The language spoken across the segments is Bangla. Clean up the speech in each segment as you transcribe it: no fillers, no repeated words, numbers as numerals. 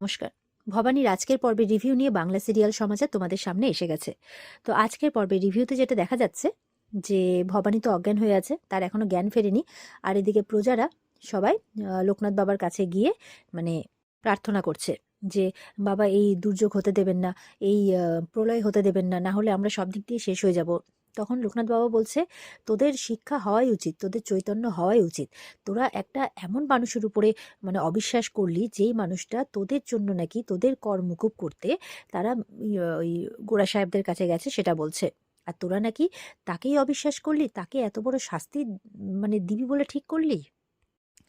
নমস্কার। ভবানীর আজকের পর্বের রিভিউ নিয়ে বাংলা সিরিয়াল সমাচার তোমাদের সামনে এসে গেছে। তো আজকের পর্বের রিভিউতে যেটা দেখা যাচ্ছে যে ভবানী তো অজ্ঞান হয়ে আছে, তার এখনো জ্ঞান ফেরেনি। আর এদিকে প্রজারা সবাই লোকনাথ বাবার কাছে গিয়ে মানে প্রার্থনা করছে যে বাবা এই দুর্যোগ হতে দেবেন না, এই প্রলয় হতে দেবেন না, না হলে আমরা সব দিক দিয়ে শেষ হয়ে যাব। তখন লোকনাথ বাবা বলছে, তোদের শিক্ষা হওয়াই উচিত, তোদের চৈতন্য হওয়াই উচিত। তোরা একটা এমন মানুষের উপরে অবিশ্বাস করলি যেই মানুষটা তোদের জন্য নাকি তোদের কর মুকুব করতে তারা ওই গোড়া সাহেবদের কাছে গেছে সেটা বলছে। আর তোরা নাকি তাকেই অবিশ্বাস করলি, তাকে এত বড় শাস্তি দিবি বলে ঠিক করলি।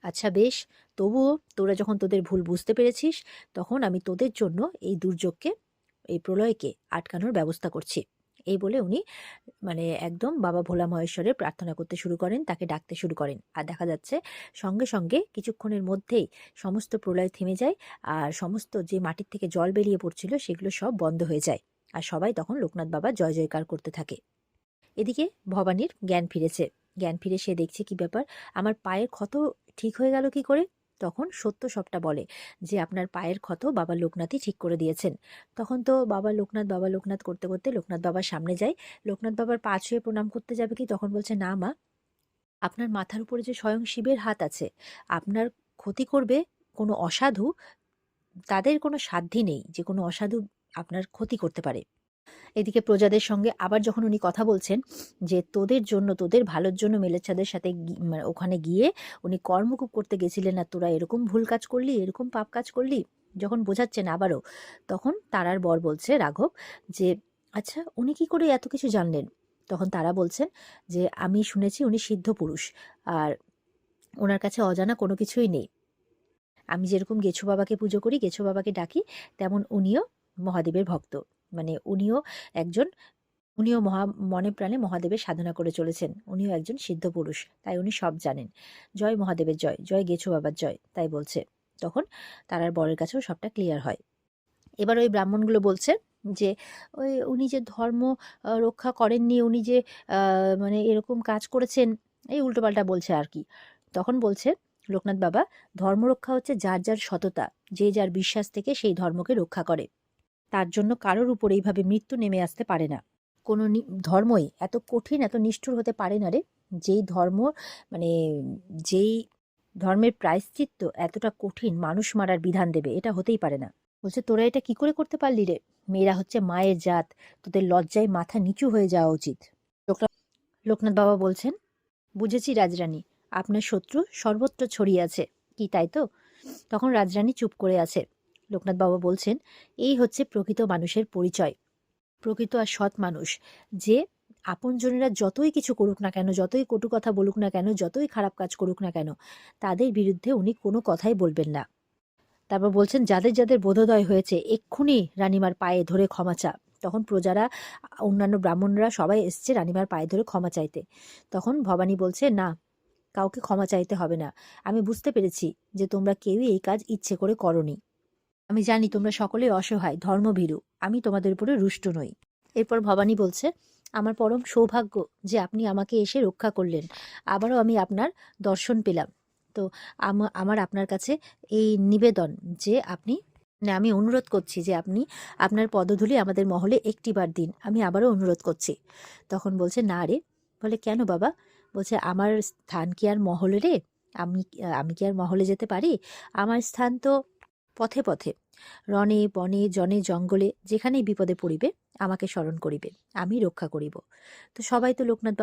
আচ্ছা বেশ, তবুও তোরা যখন তোদের ভুল বুঝতে পেরেছিস, তখন আমি তোদের জন্য এই দুর্যোগকে, এই প্রলয়কে আটকানোর ব্যবস্থা করছি। এই বলে উনি একদম বাবা ভোলা মহেশ্বরের প্রার্থনা করতে শুরু করেন, তাকে ডাকতে শুরু করেন। আর দেখা যাচ্ছে সঙ্গে সঙ্গে কিছুক্ষণের মধ্যেই সমস্ত প্রলয় থেমে যায়, আর সমস্ত যে মাটির থেকে জল বেরিয়ে পড়ছিল সেগুলো সব বন্ধ হয়ে যায়। আর সবাই তখন লোকনাথ বাবা জয় জয়কার করতে থাকে। এদিকে ভবানীর জ্ঞান ফিরেছে। জ্ঞান ফিরে সে দেখছে কি ব্যাপার, আমার পায়ের ক্ষত ঠিক হয়ে গেল কি করে। তখন সত্য সবটা বলে যে আপনার পায়ের ক্ষত বাবা লোকনাথই ঠিক করে দিয়েছেন। তখন তো বাবা লোকনাথ করতে করতে লোকনাথ বাবার সামনে যায়। লোকনাথ বাবার পা ছুঁয়ে প্রণাম করতে যাবে কি, তখন বলছে, না মা, আপনার মাথার উপরে যে স্বয়ং শিবের হাত আছে, আপনার ক্ষতি করবে কোনো অসাধু, তাদের কোনো সাধ্যই নেই যে কোনো অসাধু আপনার ক্ষতি করতে পারে। এদিকে প্রজাদের সঙ্গে আবার যখন উনি কথা বলছেন যে তোদের জন্য, তোদের ভালোর জন্য মেলেচ্ছাদের সাথে ওখানে গিয়ে উনি কর্মকূপ করতে গেছিলেন, আর তোরা এরকম ভুল কাজ করলি, এরকম পাপ কাজ করলি, যখন বোঝাচ্ছেন আবারও, তখন তারার বর বলছে রাঘব যে আচ্ছা উনি কি করে এত কিছু জানলেন। তখন তারা বলছেন যে আমি শুনেছি উনি সিদ্ধ পুরুষ, আর ওনার কাছে অজানা কোনো কিছুই নেই। আমি যেরকম গেছো বাবাকে পুজো করি, গেছো বাবাকে ডাকি, তেমন উনিও মহাদেবের ভক্ত। উনিও একজন, উনিও মনে প্রাণে মহাদেবের সাধনা করে চলেছেন, উনিও একজন সিদ্ধ পুরুষ, তাই উনি সব জানেন। জয় মহাদেবের জয়, জয় গেছো বাবার জয়, তাই বলছে। তখন তারার বরের কাছেও সবটা ক্লিয়ার হয়। এবার ওই ব্রাহ্মণগুলো বলছে যে ওই উনি যে ধর্ম রক্ষা করেননি, উনি যে এরকম কাজ করেছেন, এই উল্টোপাল্টা বলছে আর কি। তখন বলছে লোকনাথ বাবা, ধর্ম রক্ষা হচ্ছে যার যার সততা, যে যার বিশ্বাস থেকে সেই ধর্মকে রক্ষা করে। তার জন্য কারোর উপর এইভাবে মৃত্যু নেমে আসতে পারে না। কোনো ধর্মই এত কঠিন, এত নিষ্ঠুর হতে পারে না রে, যেই ধর্ম মানে যেই ধর্মের প্রায়শ্চিত্ত এতটা কঠিন মানুষ মারার বিধান দেবে, এটা হতেই পারে না। বলছে তোরা এটা কি করে করতে পারলি রে, মেয়েরা হচ্ছে মায়ের জাত, তোদের লজ্জায় মাথা নিচু হয়ে যাওয়া উচিত। লোকনাথ বাবা বলছেন, বুঝেছি রাজরানী, আপনার শত্রু সর্বত্র ছড়িয়ে আছে, কি তাই তো? তখন রাজরানী চুপ করে আছে। লোকনাথ বাবা বলছেন, এই হচ্ছে প্রকৃত মানুষের পরিচয়, প্রকৃত আর সৎ মানুষ, যে আপনজনেরা যতই কিছু করুক না কেন, যতই কটু কথা বলুক না কেন, যতই খারাপ কাজ করুক না কেন, তাদের বিরুদ্ধে উনি কোনো কথাই বলবেন না। তারপর বলছেন, যাদের যাদের বোধোদয় হয়েছে এক্ষুনি রানীমার পায়ে ধরে ক্ষমা চা। তখন প্রজারা, অন্যান্য ব্রাহ্মণরা সবাই এসছে রানীমার পায়ে ধরে ক্ষমা চাইতে। তখন ভবানী বলছে, না, কাউকে ক্ষমা চাইতে হবে না। আমি বুঝতে পেরেছি যে তোমরা কেউই এই কাজ ইচ্ছে করে করনি। আমি জানি তোমরা সকলেই অসহায়, ধর্মভীরু, আমি তোমাদের উপরে রুষ্ট নই। এরপর ভবানী বলছে, আমার পরম সৌভাগ্য যে আপনি আমাকে এসে রক্ষা করলেন, আবারও আমি আপনার দর্শন পেলাম। তো আমার আপনার কাছে এই নিবেদন যে আপনি, আমি অনুরোধ করছি যে আপনি আপনার পদধূলি আমাদের মহলে একটিবার দিন, আমি আবারও অনুরোধ করছি। তখন বলছে, না রে। বলে, কেন বাবা? বলছে, আমার স্থান কি আর মহলে রে? আমি আমি কি আর মহলে যেতে পারি? আমার স্থান তো পথে পথে, রণে বনে জনে জঙ্গলে, যেখানেই বিপদে পড়িবে আমাকে স্মরণ করিবে, আমি রক্ষা করিব। তো সবাই তো লোকনাথ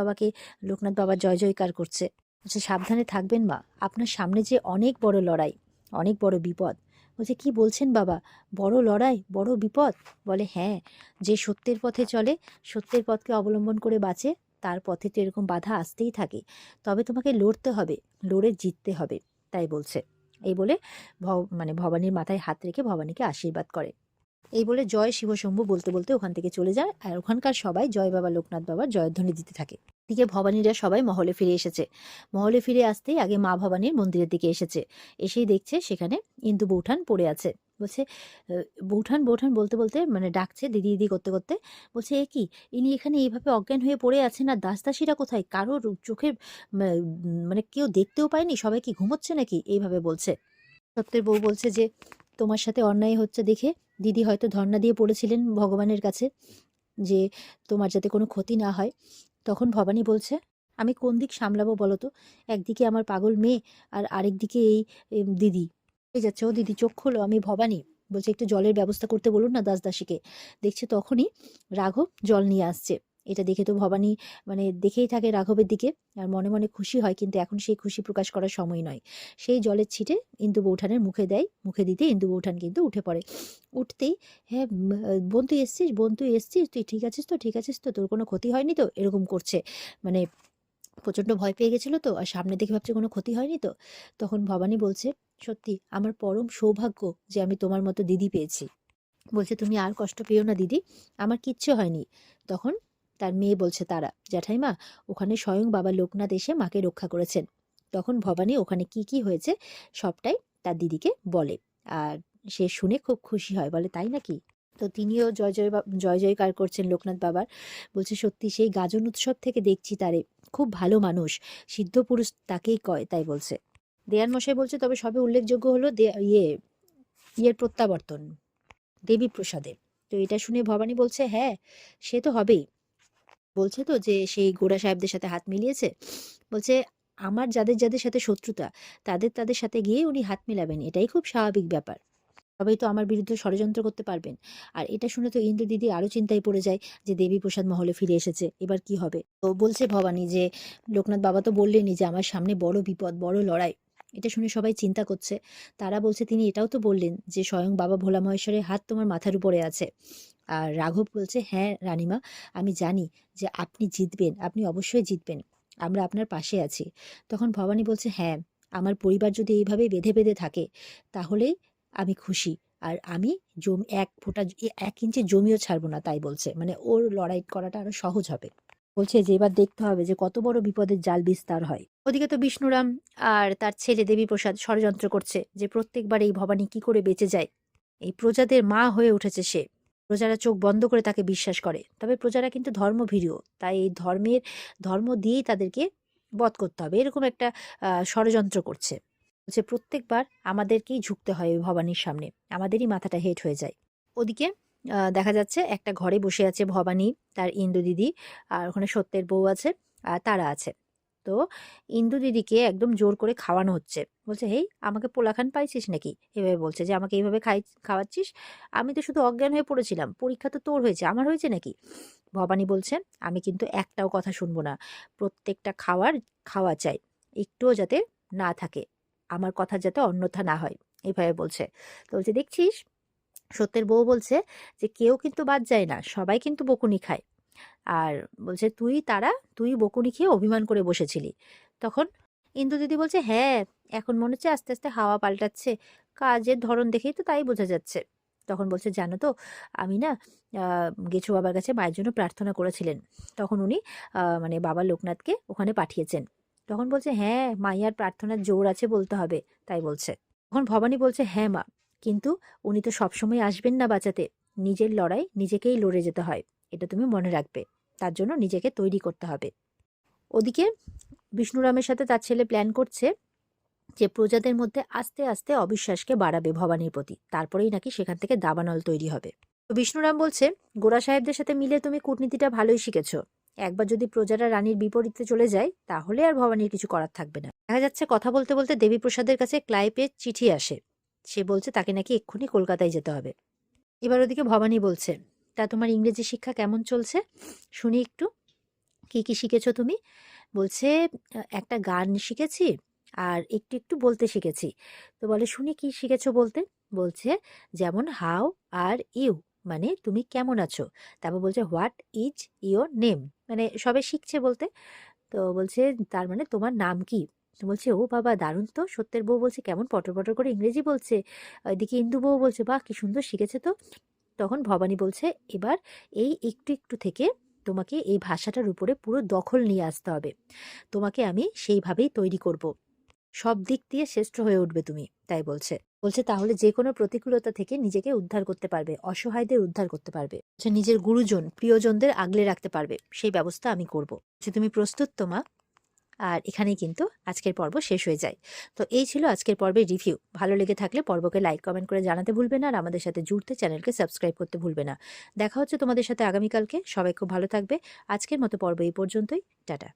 বাবার জয় জয়কার করছে। বলছে, সাবধানে থাকবেন মা, আপনার সামনে যে অনেক বড় লড়াই, অনেক বড় বিপদ। বলছে, কি বলছেন বাবা, বড় লড়াই, বড় বিপদ? বলে, হ্যাঁ, যে সত্যের পথে চলে, সত্যের পথকে অবলম্বন করে বাঁচে, তার পথে তো এরকম বাধা আসতেই থাকে, তবে তোমাকে লড়তে হবে, লড়ে জিততে হবে, তাই বলছে। এই বলে ভবানীর মাথায় হাত রেখে ভবানীকে আশীর্বাদ করে। এই বলে জয় শিবশম্ভু বলতে বলতে ওখান থেকে চলে যায়, আর ওখানকার সবাই জয় বাবা লোকনাথ বাবার জয়ধ্বনি দিতে থাকে। দিকে ভবানীরা সবাই মহলে ফিরে এসেছে। মহলে ফিরে আসতেই আগে মা ভবানীর মন্দিরের দিকে এসেছে। এসেই দেখছে সেখানে ইন্দু বৌঠান পড়ে আছে। বলছে, বৌঠান বৌঠান বলতে বলতে ডাকছে দিদি দিদি করতে করতে। বলছে, এ কি, ইনি এখানে এইভাবে অজ্ঞান হয়ে পড়ে আছেন, আর দাসদাসীরা কোথায়? কারোর চোখের কেউ দেখতেও পায়নি? সবাই কি ঘুমোচ্ছে নাকি? এইভাবে বলছে। সত্যের বউ বলছে যে, তোমার সাথে অন্যায় হচ্ছে দেখে দিদি হয়তো ধর্ণা দিয়ে পড়েছিলেন ভগবানের কাছে যে তোমার যাতে কোনো ক্ষতি না হয়। তখন ভবানী বলছে, আমি কোন দিক সামলাবো বলো তো? একদিকে আমার পাগল মেয়ে আর আরেকদিকে এই দিদি হয়ে যাচ্ছে। ও দিদি চোখ খোলো, আমি ভবানী। বলছে একটু জলের ব্যবস্থা করতে বলুন না দাসদাসীকে। দেখছে তখনই রাঘব জল নিয়ে আসছে। এটা দেখে তো ভবানী মানে দেখেই থাকে রাঘবের দিকে, আর মনে মনে খুশি হয়, কিন্তু এখন সেই খুশি প্রকাশ করার সময় নয়। সেই জলের ছিটে ইন্দু বৌঠানের মুখে দেয়, মুখে দিতে ইন্দু বৌঠান কিন্তু উঠে পড়ে। উঠতেই, হ্যাঁ বোন তুই এসছিস, বোন তুই এসছিস, তুই ঠিক আছিস তো, ঠিক আছিস তো, তোর কোনো ক্ষতি হয়নি তো, এরকম করছে। মানে প্রচণ্ড ভয় পেয়ে গেছিল তো, আর সামনে দেখে ভাবছে কোনো ক্ষতি হয়নি তো। তখন ভবানী বলছে, সত্যি আমার পরম সৌভাগ্য যে আমি তোমার মতো দিদি পেয়েছি। বলছে তুমি আর কষ্ট পেও না দিদি, আমার কিচ্ছু হয়নি। তখন তার মেয়ে বলছে, তারা জ্যাঠাইমা, ওখানে স্বয়ং বাবা লোকনাথ এসে মাকে রক্ষা করেছেন। তখন ভবানী ওখানে কি কি হয়েছে সবটাই তার দিদিকে বলে, আর সে শুনে খুব খুশি হয়, বলে তাই নাকি? তো তিনিও জয় জয়কার করছেন লোকনাথ বাবার। বলছে সত্যি সেই গাজন উৎসব থেকে দেখছি তারে, খুব ভালো মানুষ, সিদ্ধ পুরুষ তাকেই কয়, তাই বলছে। দেয়ান মশাই বলছে, তবে সবে উল্লেখযোগ্য হলো ইয়ের প্রত্যাবর্তন দেবী প্রসাদে। তো এটা শুনে ভবানী বলছে, হ্যাঁ সে তো হবেই। বলছে তো যে সেই গোড়া সাহেবদের সাথে হাত মিলিয়েছে। বলছে আমার যাদের যাদের সাথে শত্রুতা, তাদের তাদের সাথে গিয়ে উনি হাত মেলাবেন, এটাই খুব স্বাভাবিক ব্যাপার। সবাই তো আমার বিরুদ্ধে ষড়যন্ত্র করতে পারবেন। আর এটা শুনে তো ইন্দু দিদি আরো চিন্তায় পড়ে যায় যে দেবী প্রসাদ মহলে ফিরে এসেছে, এবার কি হবে। তো বলছে ভবানী যে লোকনাথ বাবা তো বললেনই যে আমার সামনে বড় বিপদ, বড় লড়াই। এটা শুনে সবাই চিন্তা করছে। তারা বলছে তিনি এটাও তো বললেন যে স্বয়ং বাবা ভোলা মহেশ্বরের হাত তোমার মাথার উপরে আছে। আর রাঘব বলছে, হ্যাঁ রানীমা, আমি জানি যে আপনি জিতবেন, আপনি অবশ্যই জিতবেন, আমরা আপনার পাশে আছি। তখন ভবানী বলছে, হ্যাঁ আমার পরিবার যদি এইভাবে বেঁধে বেঁধে থাকে তাহলেই আমি খুশি। আর আমি জমি এক ফোঁটা 1 ইঞ্চি জমিও ছাড়বো না, তাই বলছে। মানে ওর লড়াই করাটা আরো সহজ হবে। বলছে যে এবার দেখতে হবে যে কত বড় বিপদের জাল বিস্তার হয়। ওদিকে তো বিষ্ণুরাম আর তার ছেলে দেবীপ্রসাদ ষড়যন্ত্র করছে যে প্রত্যেকবার এই ভবানী কি করে বেঁচে যায়। এই প্রজাদের মা হয়ে উঠেছে সে, প্রজারা চোখ বন্ধ করে তাকে বিশ্বাস করে। তবে প্রজারা কিন্তু ধর্মভীরু, তাই এই ধর্ম দিয়েই তাদেরকে বধ করতে হবে, এরকম একটা ষড়যন্ত্র করছে। বলছে প্রত্যেকবার আমাদেরকেই ঝুঁকতে হয় ওই ভবানীর সামনে, আমাদেরই মাথাটা হেট হয়ে যায়। ওদিকে দেখা যাচ্ছে একটা ঘরে বসে আছে ভবানী, তার ইন্দু দিদি, আর ওখানে সত্যের বউ আছে, আর তারা আছে। তো ইন্দু দিদিকে একদম জোর করে খাওয়ানো হচ্ছে। বলছে, হেই আমাকে পোলাখান পাইছিস নাকি? এভাবে বলছে যে আমাকে এইভাবে খাওয়াচ্ছিস, আমি তো শুধু অজ্ঞান হয়ে পড়েছিলাম, পরীক্ষা তো তোর হয়েছে, আমার হয়েছে নাকি? ভবানী বলছে, আমি কিন্তু একটাও কথা শুনবো না, প্রত্যেকটা খাওয়া চাই, একটুও যাতে না থাকে, আমার কথা যাতে অন্যথা না হয়, এইভাবে বলছে। তো বলছে, দেখছিস, সত্যের বউ বলছে যে কেউ কিন্তু বাদ যায় না, সবাই কিন্তু বকুনি খায়। আর বলছে তুই বকুনি খেয়ে অভিমান করে বসেছিলি। তখন ইন্দু দিদি বলছে, হ্যাঁ এখন মনে হচ্ছে আস্তে আস্তে হাওয়া পাল্টাচ্ছে, কাজের ধরন দেখেই তো তাই বোঝা যাচ্ছে। তখন বলছে, জানো তো আমি না গেছো বাবার কাছে মায়ের জন্য প্রার্থনা করেছিলেন, তখন উনি মানে বাবা লোকনাথকে ওখানে পাঠিয়েছেন। তখন বলছে, হ্যাঁ মাইয়ার প্রার্থনার জোর আছে বলতে হবে, তাই বলছে। তখন ভবানী বলছে, হ্যাঁ মা, কিন্তু উনি তো সবসময় আসবেন না বাঁচাতে, নিজের লড়াই নিজেকেই লড়ে যেতে হয়, এটা তুমি মনে রাখবে, তার জন্য নিজেকে তৈরি করতে হবে। ওদিকে বিষ্ণুরামের সাথে তার ছেলে প্ল্যান করছে যে প্রজাদের মধ্যে আস্তে আস্তে অবিশ্বাসকে বাড়াবে ভবানীর প্রতি, তারপরেই নাকি সেখান থেকে দাবানল তৈরি হবে। তো বিষ্ণুরাম বলছে, গোড়া সাহেবদের সাথে মিলে তুমি কূটনীতিটা ভালোই শিখেছো, একবার যদি প্রজারা রানীর বিপরীতে চলে যায় তাহলে আর ভবানীর কিছু করার থাকবে না। দেখা যাচ্ছে কথা বলতে বলতে দেবীপ্রসাদের কাছে ক্লাইভের চিঠি আসে। সে বলছে তাকে নাকি এক্ষুনি কলকাতায় যেতে হবে। এবার ওদিকে ভবানী বলছে, তা তোমার ইংরেজি শিক্ষা কেমন চলছে, শুনি একটু, কি কি শিখেছো তুমি? বলছে, একটা গান শিখেছি আর একটু একটু বলতে শিখেছি। তো বলে, শুনি কি শিখেছো বলতে? বলছে, যেমন হাউ আর ইউ, মানে তুমি কেমন আছো। তারপর বলছে, হোয়াট ইজ ইয়োর নেম, মানে সবে শিখছে বলতে। তো বলছে, তার মানে তোমার নাম কি? তো বলছে, ও বাবা দারুণ তো। সত্যের বউ বলছে, কেমন পটর পটর করে ইংরেজি বলছে। এদিকে ইন্দু বউ বলছে, বাহ কি সুন্দর শিখেছে তো। তখন ভবানী বলছে, এবার এই একটু একটু থেকে তোমাকে এই ভাষাটার উপরে পুরো দখল নিয়ে আসতে হবে, তোমাকে আমি সেইভাবেই তৈরি করব, সব দিক দিয়ে শ্রেষ্ঠ হয়ে উঠবে তুমি, তাই বলছে। বলছে তাহলে যে কোনো প্রতিকূলতা থেকে নিজেকে উদ্ধার করতে পারবে, অসহায়দের উদ্ধার করতে পারবে, নিজের গুরুজন প্রিয়জনদের আগলে রাখতে পারবে, সেই ব্যবস্থা আমি করব। যে তুমি প্রস্তুত তো মা? আর এখানেই কিন্তু আজকের পর্ব শেষ হয়ে যায়। তো এই ছিল আজকের পর্বের রিভিউ। ভালো লেগে থাকলে পর্বকে লাইক কমেন্ট করে জানাতে ভুলবে না, আর আমাদের সাথে জুড়তে চ্যানেলকে সাবস্ক্রাইব করতে ভুলবে না। দেখা হচ্ছে তোমাদের সাথে আগামীকালকে। সবাই খুব ভালো থাকবে। আজকের মতো পর্ব এই পর্যন্তই। টাটা।